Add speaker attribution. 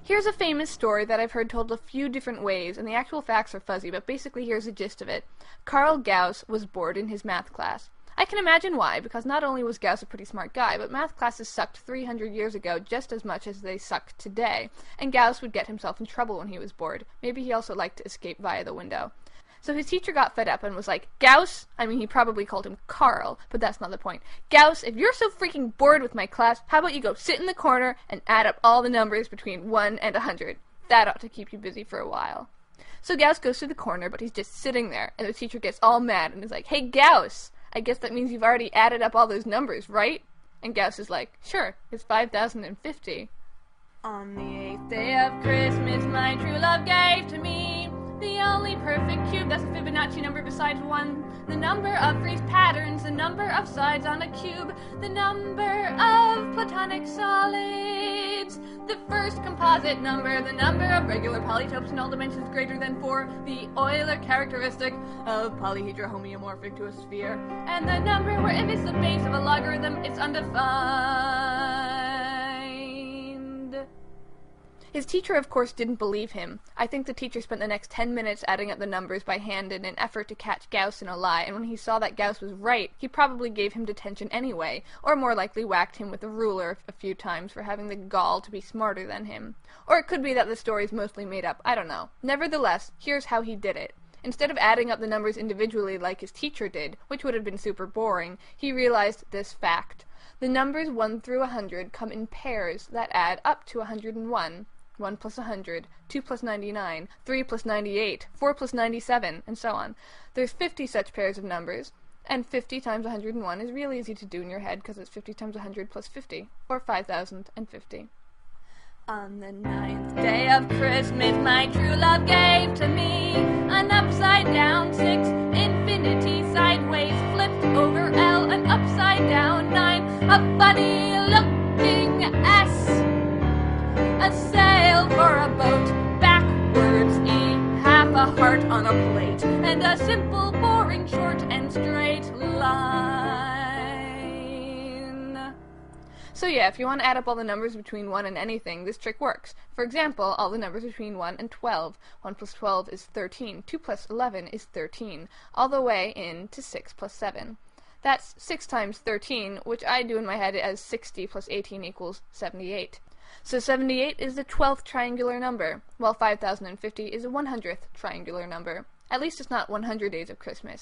Speaker 1: Here's a famous story that I've heard told a few different ways, and the actual facts are fuzzy, but basically here's the gist of it. Carl Gauss was bored in his math class. I can imagine why, because not only was Gauss a pretty smart guy, but math classes sucked 300 years ago just as much as they suck today, and Gauss would get himself in trouble when he was bored. Maybe he also liked to escape via the window. So his teacher got fed up and was like, Gauss, he probably called him Carl, but that's not the point. Gauss, if you're so freaking bored with my class, how about you go sit in the corner and add up all the numbers between 1 and 100? That ought to keep you busy for a while. So Gauss goes to the corner, but he's just sitting there, and the teacher gets all mad and is like, hey Gauss, I guess that means you've already added up all those numbers, right? And Gauss is like, sure, it's 5,050. On the 8th day of Christmas, my true love gave to me the only perfect cube, that's a Fibonacci number besides 1. The number of Friese patterns, the number of sides on a cube, the number of platonic solids, the first composite number, the number of regular polytopes in all dimensions greater than 4, the Euler characteristic of polyhedra homeomorphic to a sphere, and the number where if it's the base of a logarithm, it's undefined. His teacher, of course, didn't believe him. I think the teacher spent the next 10 minutes adding up the numbers by hand in an effort to catch Gauss in a lie, and when he saw that Gauss was right, he probably gave him detention anyway, or more likely whacked him with a ruler a few times for having the gall to be smarter than him. Or it could be that the story's mostly made up, I don't know. Nevertheless, here's how he did it. Instead of adding up the numbers individually like his teacher did, which would have been super boring, he realized this fact. The numbers 1 through 100 come in pairs that add up to 101. 1 plus 100, 2 plus 99, 3 plus 98, 4 plus 97, and so on. There's 50 such pairs of numbers, and 50 times 101 is real easy to do in your head because it's 50 times 100 plus 50, or 5,050. On the 9th day of Christmas, my true love gave to me an upside-down 6, infinity sideways, flipped over L, an upside-down 9, a funny-looking S, a sail for a boat, backwards E, half a heart on a plate, and a simple, boring, short and straight line. So yeah, if you want to add up all the numbers between 1 and anything, this trick works. For example, all the numbers between 1 and 12. 1 plus 12 is 13, 2 plus 11 is 13, all the way in to 6 plus 7. That's 6 times 13, which I do in my head as 60 plus 18 equals 78. So 78 is the 12th triangular number, while 5,050 is the 100th triangular number. At least it's not 100 days of Christmas.